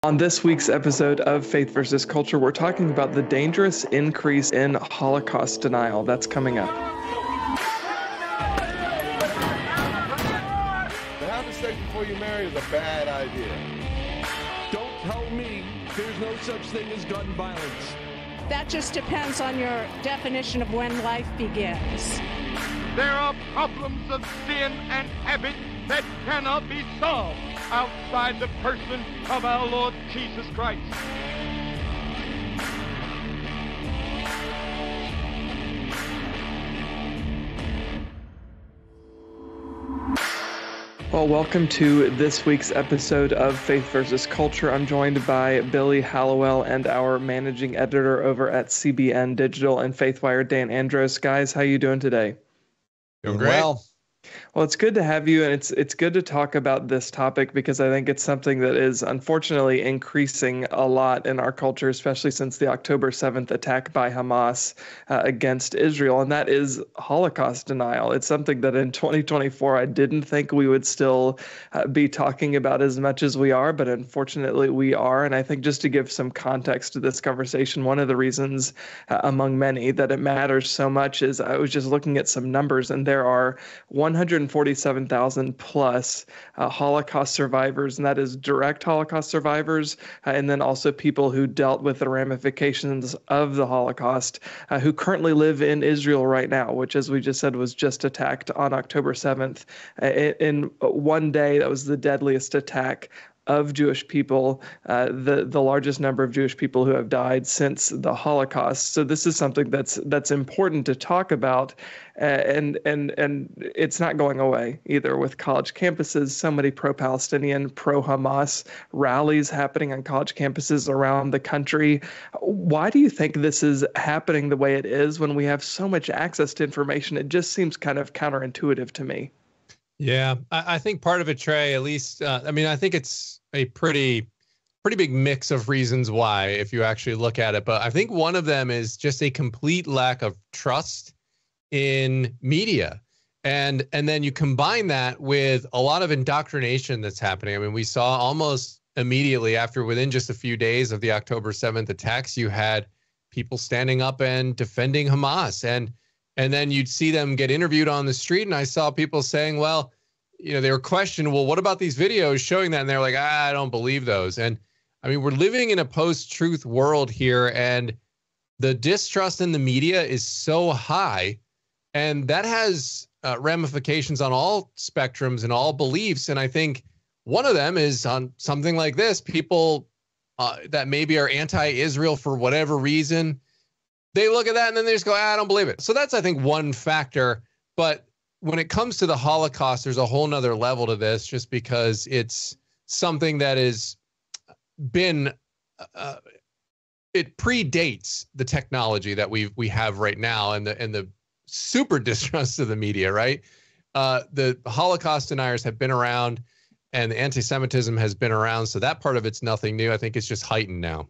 On this week's episode of Faith versus Culture, we're talking about the dangerous increase in Holocaust denial. That's coming up. To have sex before you marry is a bad idea. Don't tell me there's no such thing as gun violence. That just depends on your definition of when life begins. There are problems of sin and habit that cannot be solved outside the person of our Lord Jesus Christ. Well, welcome to this week's episode of Faith versus Culture. I'm joined by Billy Hallowell and our managing editor over at CBN Digital and FaithWire, Dan Andros. Guys, how you doing today? Doing great. Well, it's good to have you, and it's good to talk about this topic because I think it's something that is unfortunately increasing a lot in our culture, especially since the October 7th attack by Hamas against Israel, and that is Holocaust denial. It's something that in 2024 I didn't think we would still be talking about as much as we are, but unfortunately we are. And I think just to give some context to this conversation, one of the reasons among many that it matters so much is I was just looking at some numbers, and there are 147,000 plus Holocaust survivors, and that is direct Holocaust survivors, and then also people who dealt with the ramifications of the Holocaust, who currently live in Israel right now, which, as we just said, was just attacked on October 7th. In one day, that was the deadliest attack of Jewish people, the largest number of Jewish people who have died since the Holocaust. So this is something that's important to talk about, and it's not going away either. With college campuses, so many pro-Palestinian, pro-Hamas rallies happening on college campuses around the country. Why do you think this is happening the way it is when we have so much access to information? It just seems kind of counterintuitive to me. Yeah, I think part of it, Trey, at least, I think it's a pretty big mix of reasons why, if you actually look at it. But I think one of them is just a complete lack of trust in media. And then you combine that with a lot of indoctrination that's happening. I mean, we saw almost immediately after, within just a few days of the October 7th attacks, you had people standing up and defending Hamas. And then you'd see them get interviewed on the street. And I saw people saying, well, they were questioned, well, what about these videos showing that? And they're like, I don't believe those. And I mean, we're living in a post-truth world here, and the distrust in the media is so high, and that has ramifications on all spectrums and all beliefs. And I think one of them is on something like this. People that maybe are anti-Israel for whatever reason, they look at that and then they just go, I don't believe it. So that's, I think, one factor. But when it comes to the Holocaust, there's a whole nother level to this, just because it's something that has been, it predates the technology that we have right now and the super distrust of the media, right? The Holocaust deniers have been around, and the anti-Semitism has been around. So that part of it's nothing new. I think it's just heightened now.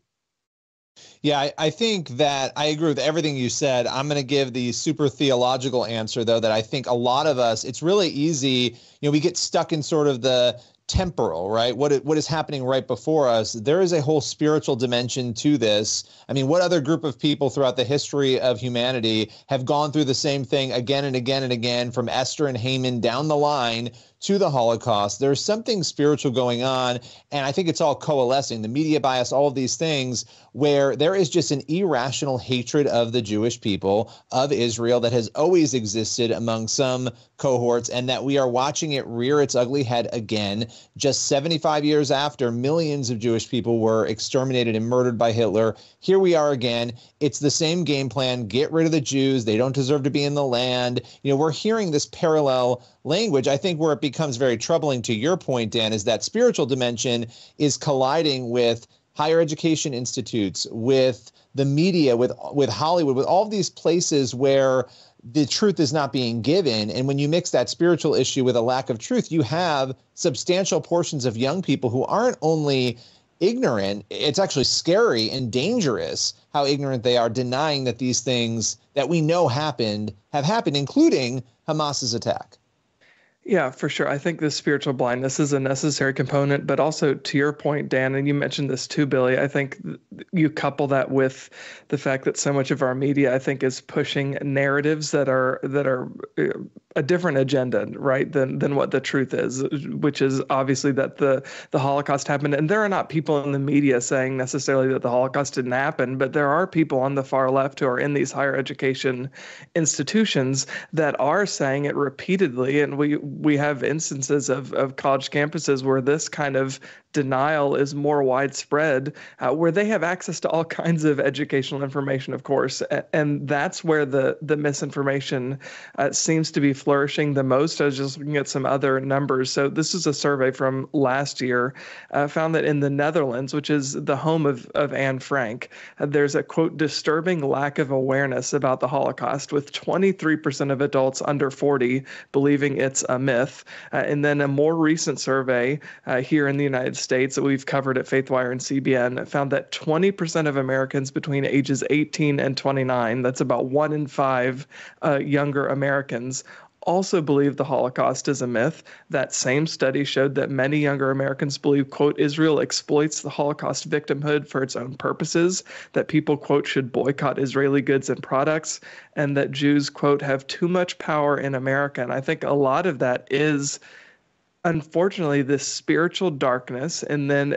Yeah, I think that I agree with everything you said. I'm going to give the super theological answer, though, that I think a lot of us, it's really easy. We get stuck in sort of the temporal, right? What is happening right before us. There is a whole spiritual dimension to this. I mean, what other group of people throughout the history of humanity have gone through the same thing again and again and again, from Esther and Haman down the line to the Holocaust? There's something spiritual going on, and I think it's all coalescing. The media bias, all of these things, where there is just an irrational hatred of the Jewish people, of Israel, that has always existed among some cohorts, and that we are watching it rear its ugly head again. Just 75 years after millions of Jewish people were exterminated and murdered by Hitler, here we are again. It's the same game plan. Get rid of the Jews. They don't deserve to be in the land. We're hearing this parallel language. I think where it becomes very troubling, to your point, Dan, is that spiritual dimension is colliding with higher education institutes, with the media, with Hollywood, with all of these places where the truth is not being given. And when you mix that spiritual issue with a lack of truth, you have substantial portions of young people who aren't only ignorant, it's actually scary and dangerous how ignorant they are, denying that these things that we know have happened, including Hamas's attack. Yeah, for sure. I think this spiritual blindness is a necessary component, but also to your point, Dan, and you mentioned this too, Billy, I think you couple that with the fact that so much of our media, I think, is pushing narratives that are a different agenda, right, than what the truth is, which is obviously that the Holocaust happened. And there are not people in the media saying necessarily that the Holocaust didn't happen, but there are people on the far left who are in these higher education institutions that are saying it repeatedly. And we have instances of college campuses where this kind of denial is more widespread, where they have access to all kinds of educational information, of course. And that's where the misinformation seems to be flourishing the most. I was just looking at some other numbers. So this is a survey from last year, found that in the Netherlands, which is the home of Anne Frank, there's a, quote, disturbing lack of awareness about the Holocaust, with 23% of adults under 40 believing it's a myth. And then a more recent survey here in the United States that we've covered at FaithWire and CBN found that 20% of Americans between ages 18 and 29, that's about 1 in 5 younger Americans, also believe the Holocaust is a myth. That same study showed that many younger Americans believe, quote, Israel exploits the Holocaust victimhood for its own purposes, that people, quote, should boycott Israeli goods and products, and that Jews, quote, have too much power in America. And I think a lot of that is, unfortunately, this spiritual darkness, and then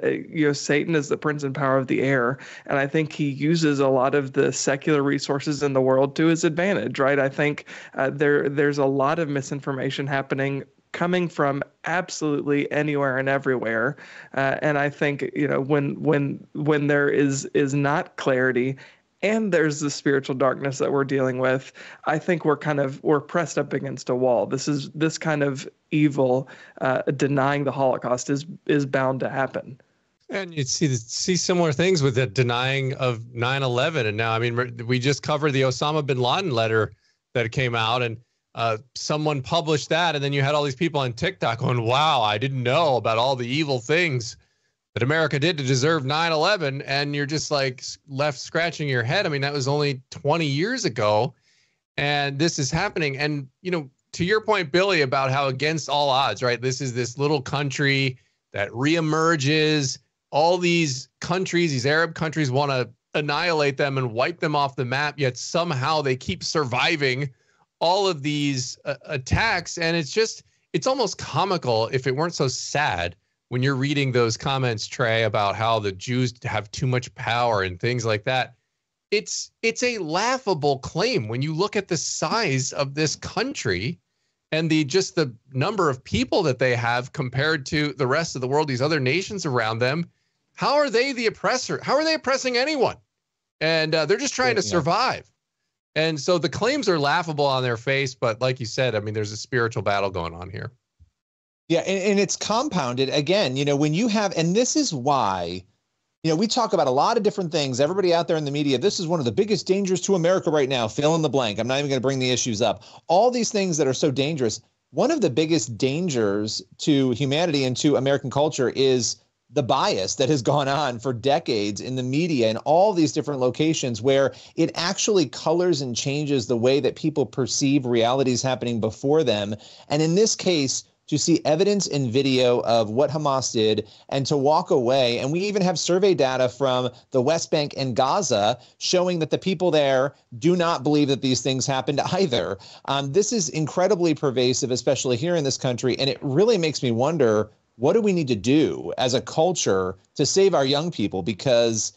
Satan is the prince and power of the air, and I think he uses a lot of the secular resources in the world to his advantage, right? I think there's a lot of misinformation happening, coming from absolutely anywhere and everywhere, and I think when there is not clarity, and there's the spiritual darkness that we're dealing with, I think we're pressed up against a wall. This kind of evil, denying the Holocaust is bound to happen. And you see similar things with the denying of 9/11. And now, I mean, we just covered the Osama bin Laden letter that came out, and someone published that, and then you had all these people on TikTok going, wow, I didn't know about all the evil things that America did to deserve 9/11, and you're just like left scratching your head. I mean, that was only 20 years ago, and this is happening. And, to your point, Billy, about how against all odds, right? This is this little country that reemerges. All these countries, these Arab countries, want to annihilate them and wipe them off the map, yet somehow they keep surviving all of these attacks. And it's almost comical if it weren't so sad when you're reading those comments, Trey, about how the Jews have too much power and things like that. It's a laughable claim when you look at the size of this country and the number of people that they have compared to the rest of the world, these other nations around them. How are they the oppressor? How are they oppressing anyone? And they're just trying to survive. And so the claims are laughable on their face, but like you said, I mean, there's a spiritual battle going on here. Yeah, and it's compounded again, when you have, and this is why, we talk about a lot of different things. Everybody out there in the media, this is one of the biggest dangers to America right now. Fill in the blank. I'm not even going to bring the issues up. All these things that are so dangerous. One of the biggest dangers to humanity and to American culture is the bias that has gone on for decades in the media and all these different locations, where it actually colors and changes the way that people perceive realities happening before them. And in this case, to see evidence in video of what Hamas did and to walk away. And we even have survey data from the West Bank and Gaza showing that the people there do not believe that these things happened either. This is incredibly pervasive, especially here in this country. And it really makes me wonder, what do we need to do as a culture to save our young people? Because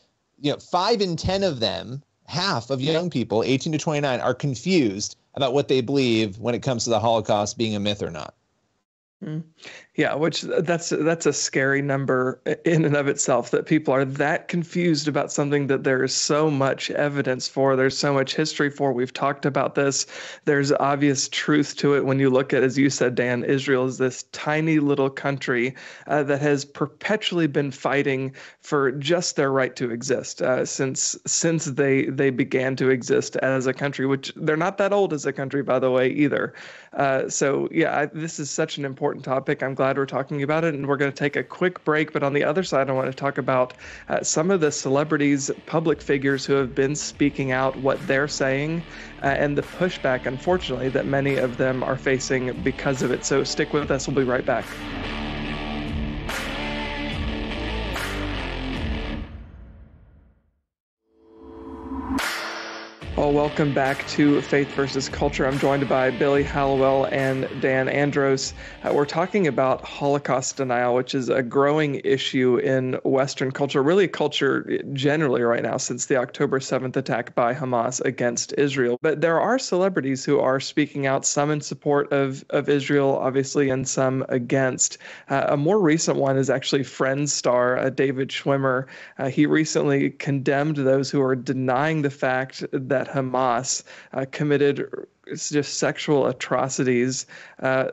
5 in 10 of them, half of young people, 18 to 29, are confused about what they believe when it comes to the Holocaust being a myth or not. Yeah, which that's a scary number in and of itself, that people are that confused about something that there is so much evidence for, there's so much history for. We've talked about this. There's obvious truth to it when you look at, as you said, Dan, Israel is this tiny little country that has perpetually been fighting for just their right to exist since they began to exist as a country, which they're not that old as a country, by the way, either. So yeah, this is such an important topic. I'm glad glad we're talking about it, and we're going to take a quick break. But on the other side, I want to talk about some of the celebrities, public figures who have been speaking out, what they're saying, and the pushback, unfortunately, that many of them are facing because of it. So stick with us. We'll be right back. Well, welcome back to Faith versus Culture. I'm joined by Billy Hallowell and Dan Andros. We're talking about Holocaust denial, which is a growing issue in Western culture, really culture generally right now since the October 7th attack by Hamas against Israel. But there are celebrities who are speaking out, some in support of Israel, obviously, and some against. A more recent one is actually Friends star David Schwimmer. He recently condemned those who are denying the fact that Hamas committed just sexual atrocities,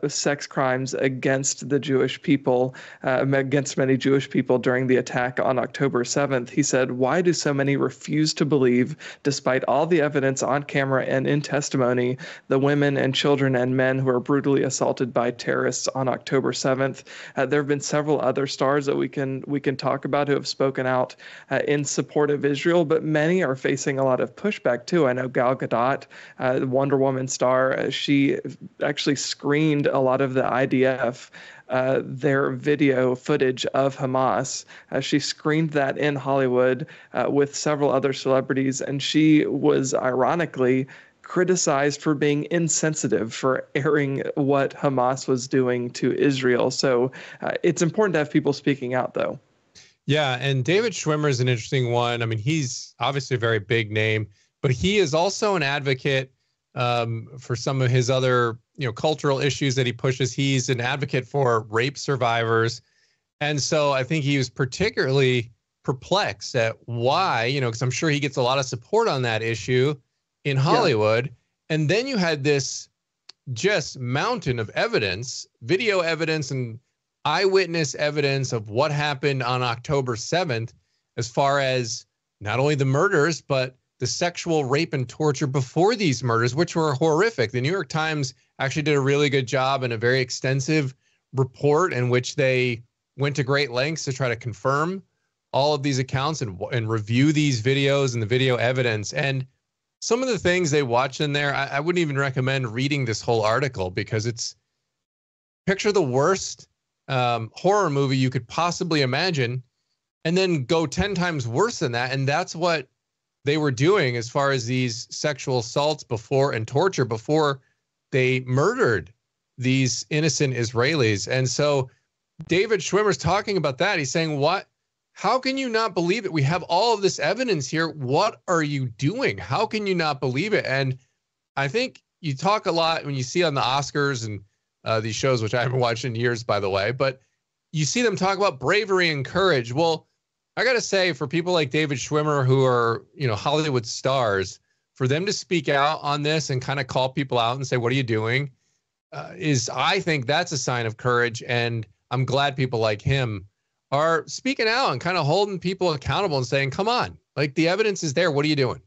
sex crimes against the Jewish people, against many Jewish people during the attack on October 7th. He said, "Why do so many refuse to believe, despite all the evidence on camera and in testimony, the women and children and men who were brutally assaulted by terrorists on October 7th?" There have been several other stars that we can talk about who have spoken out in support of Israel, but many are facing a lot of pushback too. I know Gal Gadot, Wonder Woman star, she actually screened a lot of the IDF, their video footage of Hamas. She screened that in Hollywood with several other celebrities, and she was ironically criticized for being insensitive, for airing what Hamas was doing to Israel. So it's important to have people speaking out, though. Yeah, and David Schwimmer is an interesting one. I mean, he's obviously a very big name, but he is also an advocate for some of his other, cultural issues that he pushes. He's an advocate for rape survivors. And so I think he was particularly perplexed at why, because I'm sure he gets a lot of support on that issue in Hollywood. Yeah. And then you had this just mountain of evidence, video evidence and eyewitness evidence of what happened on October 7th, as far as not only the murders, but the sexual rape and torture before these murders, which were horrific. The New York Times actually did a really good job in a very extensive report in which they went to great lengths to try to confirm all of these accounts and review these videos and the video evidence. And some of the things they watched in there, I wouldn't even recommend reading this whole article, because it's picture the worst horror movie you could possibly imagine, and then go 10 times worse than that. And that's what they were doing as far as these sexual assaults before and torture before they murdered these innocent Israelis. And so David Schwimmer's talking about that. He's saying, how can you not believe it? We have all of this evidence here. What are you doing? How can you not believe it? And I think you talk a lot when you see on the Oscars and these shows, which I haven't watched in years, by the way, but you see them talk about bravery and courage. Well, I got to say, for people like David Schwimmer, who are, Hollywood stars, for them to speak out on this and kind of call people out and say, what are you doing? I think that's a sign of courage. And I'm glad people like him are speaking out and kind of holding people accountable and saying, come on, like, the evidence is there. What are you doing?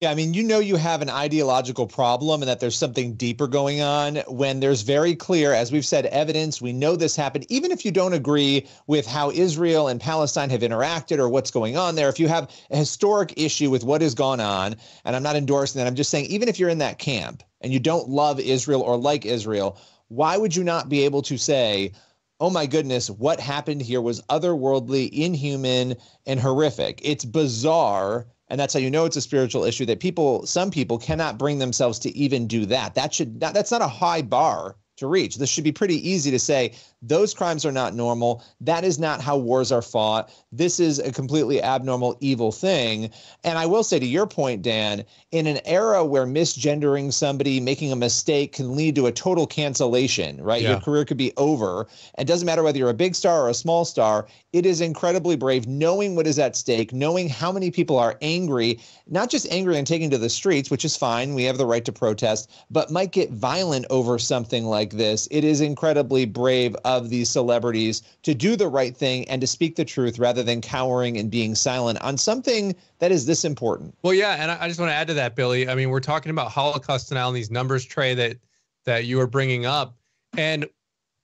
Yeah, I mean, you have an ideological problem and that there's something deeper going on when there's very clear, as we've said, evidence. We know this happened. Even if you don't agree with how Israel and Palestine have interacted or what's going on there, if you have a historic issue with what has gone on, and I'm not endorsing that, I'm just saying, even if you're in that camp and you don't love Israel or like Israel, why would you not be able to say, oh my goodness, what happened here was otherworldly, inhuman, and horrific? It's bizarre. And that's how you know it's a spiritual issue, that some people cannot bring themselves to even do that. That's not a high bar to reach. This should be pretty easy to say, those crimes are not normal. That is not how wars are fought. This is a completely abnormal, evil thing. And I will say, to your point, Dan, in an era where misgendering somebody, making a mistake, can lead to a total cancellation, right? Yeah. Your career could be over. It doesn't matter whether you're a big star or a small star. It is incredibly brave, knowing what is at stake, knowing how many people are angry, not just angry and taking to the streets, which is fine. We have the right to protest, but might get violent over something like this. It is incredibly brave of these celebrities to do the right thing and to speak the truth rather than cowering and being silent on something that is this important. Well, yeah, and I just want to add to that, Billy. I mean, we're talking about Holocaust denial and these numbers, Trey, that you were bringing up. And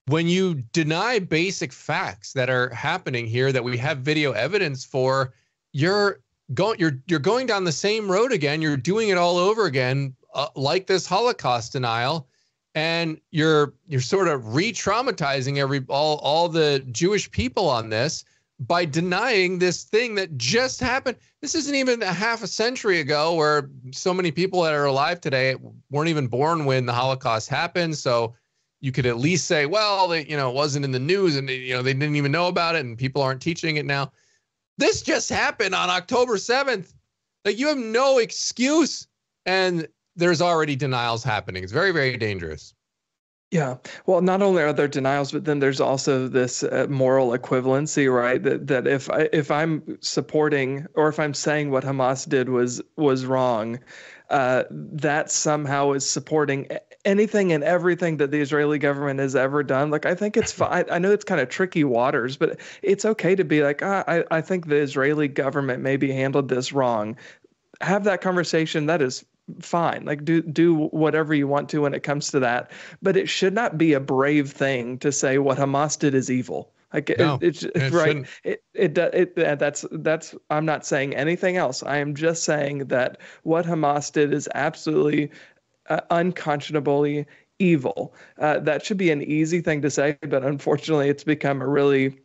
when you deny basic facts that are happening here that we have video evidence for, you're going down the same road again. You're doing it all over again, like this Holocaust denial, and you're sort of re-traumatizing all the Jewish people on this by denying this thing that just happened. This isn't even a half a century ago, where so many people that are alive today weren't even born when the Holocaust happened. So you could at least say, well, it wasn't in the news, and they didn't even know about it, and people aren't teaching it now. This just happened on October 7th. Like, you have no excuse, and there's already denials happening. It's very, very dangerous. Yeah. Well, not only are there denials, but then there's also this moral equivalency, right? That if I'm supporting, or if I'm saying what Hamas did was wrong, that somehow is supporting anything and everything that the Israeli government has ever done. Like, I think it's fine. I know it's kind of tricky waters, but it's okay to be like, I think the Israeli government maybe handled this wrong. Have that conversation. That is fine. Like, do whatever you want to when it comes to that. But it should not be a brave thing to say what Hamas did is evil. Like, no, it's right. That's I'm not saying anything else. I am just saying that what Hamas did is absolutely unconscionably evil. That should be an easy thing to say, but unfortunately, it's become a really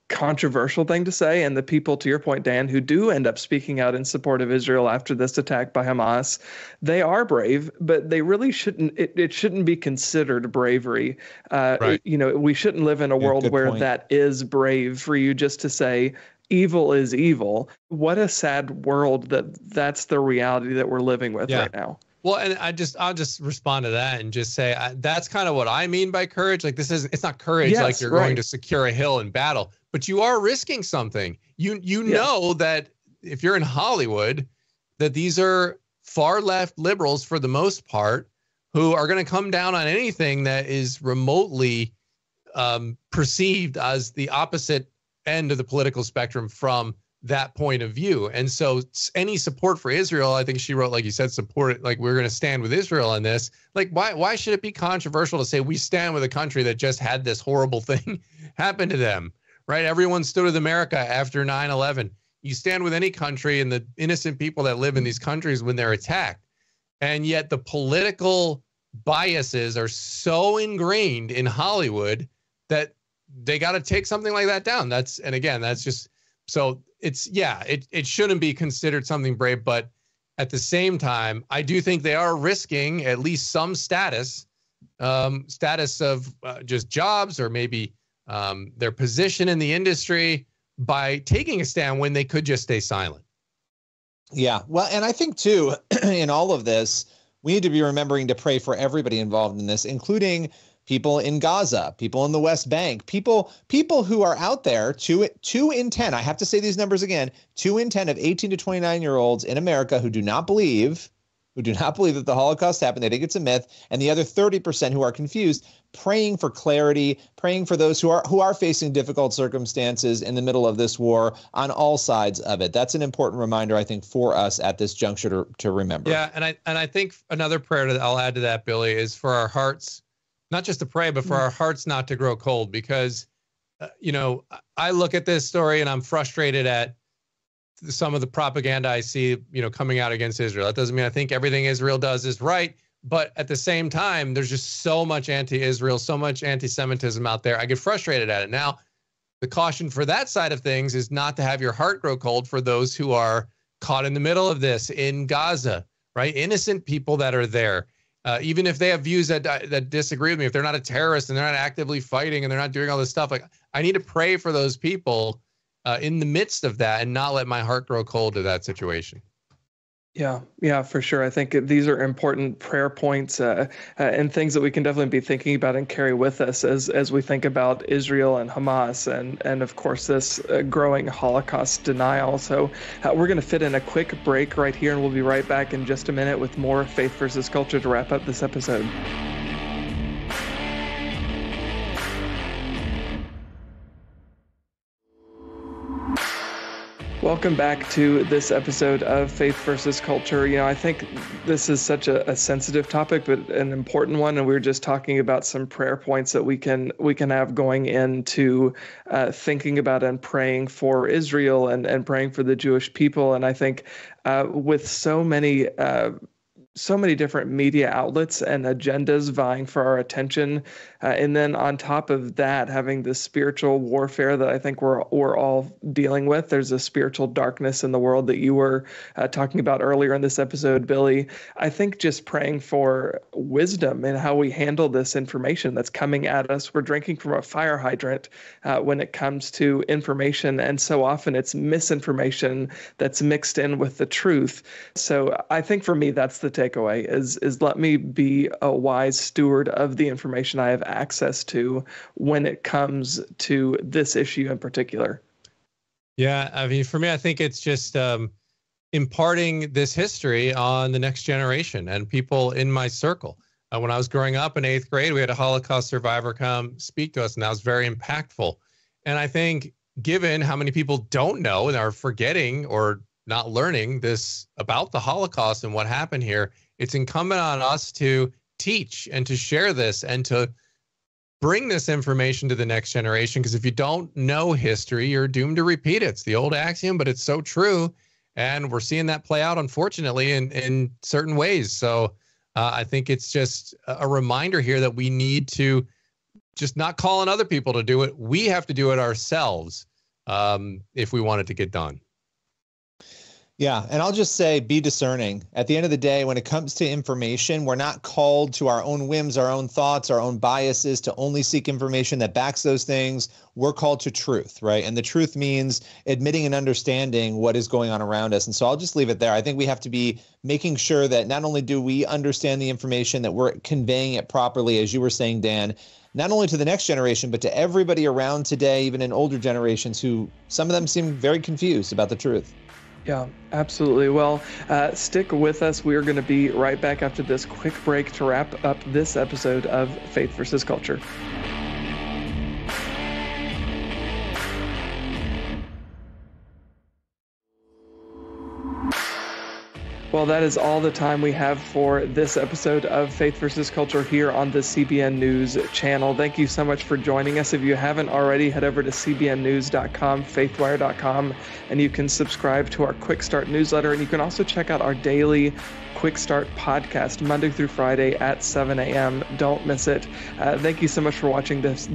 controversial thing to say. And the people, to your point, Dan, who do end up speaking out in support of Israel after this attack by Hamas, they are brave, but they really shouldn't. It shouldn't be considered bravery. Right. We shouldn't live in a world where that is brave for you just to say evil is evil. What a sad world that's the reality that we're living with right now. Well, and I'll just respond to that and just say that's kind of what I mean by courage. Like, it's not courage like you're going to secure a hill in battle, but you are risking something. You know that if you're in Hollywood, that these are far left liberals for the most part who are going to come down on anything that is remotely perceived as the opposite end of the political spectrum from that point of view. And so any support for Israel, I think she wrote, like you said, support it, like we're going to stand with Israel on this. Like, why should it be controversial to say we stand with a country that just had this horrible thing happen to them, right? Everyone stood with America after 9/11. You stand with any country and the innocent people that live in these countries when they're attacked. And yet the political biases are so ingrained in Hollywood that they got to take something like that down. That's just, so it shouldn't be considered something brave, but at the same time, I do think they are risking at least some status of just jobs, or maybe their position in the industry, by taking a stand when they could just stay silent. Yeah. Well, and I think too, in all of this, we need to be remembering to pray for everybody involved in this, including people in Gaza, people in the West Bank, people who are out there, 2 in 10, I have to say these numbers again, 2 in 10 of 18 to 29-year-olds in America who do not believe that the Holocaust happened. They think it's a myth. And the other 30% who are confused, praying for clarity, praying for those who are facing difficult circumstances in the middle of this war on all sides of it. That's an important reminder, I think, for us at this juncture to remember. Yeah, and I think another prayer that I'll add to that, Billy, is for our hearts, not just to pray, but for our hearts not to grow cold, because, I look at this story and I'm frustrated at some of the propaganda I see, coming out against Israel. That doesn't mean I think everything Israel does is right, but at the same time, there's just so much anti-Israel, so much anti-Semitism out there. I get frustrated at it. Now, the caution for that side of things is not to have your heart grow cold for those who are caught in the middle of this in Gaza, right? Innocent people that are there. Even if they have views that disagree with me, if they're not a terrorist and they're not actively fighting and they're not doing all this stuff, like, I need to pray for those people in the midst of that and not let my heart grow cold to that situation. Yeah, for sure. I think these are important prayer points and things that we can definitely be thinking about and carry with us as we think about Israel and Hamas and of course, this growing Holocaust denial. So we're going to fit in a quick break right here, and we'll be right back in just a minute with more Faith versus Culture to wrap up this episode. Welcome back to this episode of Faith versus Culture. I think this is such a sensitive topic, but an important one. And we were just talking about some prayer points that we can have going into thinking about and praying for Israel and praying for the Jewish people. And I think with so many different media outlets and agendas vying for our attention. And then on top of that, having the spiritual warfare that I think we're all dealing with. There's a spiritual darkness in the world that you were talking about earlier in this episode, Billy. I think just praying for wisdom in how we handle this information that's coming at us. We're drinking from a fire hydrant when it comes to information. And so often it's misinformation that's mixed in with the truth. So I think for me, that's the takeaway is let me be a wise steward of the information I have access to when it comes to this issue in particular. Yeah, I mean, for me, I think it's just imparting this history on the next generation and people in my circle. When I was growing up in 8th grade, we had a Holocaust survivor come speak to us, and that was very impactful. And I think given how many people don't know and are forgetting or not learning this about the Holocaust and what happened here, it's incumbent on us to teach and to share this and to bring this information to the next generation. Because if you don't know history, you're doomed to repeat it. It's the old axiom, but it's so true. And we're seeing that play out, unfortunately, in certain ways. So I think it's just a reminder here that we need to just not call on other people to do it. We have to do it ourselves if we want it to get done. Yeah, and I'll just say, be discerning. At the end of the day, when it comes to information, we're not called to our own whims, our own thoughts, our own biases to only seek information that backs those things. We're called to truth, right? And the truth means admitting and understanding what is going on around us. And so I'll just leave it there. I think we have to be making sure that not only do we understand the information, that we're conveying it properly, as you were saying, Dan, not only to the next generation, but to everybody around today, even in older generations, who some of them seem very confused about the truth. Yeah, absolutely. Well, stick with us. We are going to be right back after this quick break to wrap up this episode of Faith versus Culture. Well, that is all the time we have for this episode of Faith versus Culture here on the CBN News Channel. Thank you so much for joining us. If you haven't already, head over to cbnnews.com, faithwire.com, and you can subscribe to our Quick Start newsletter. And you can also check out our daily Quick Start podcast Monday through Friday at 7 a.m. Don't miss it. Thank you so much for watching this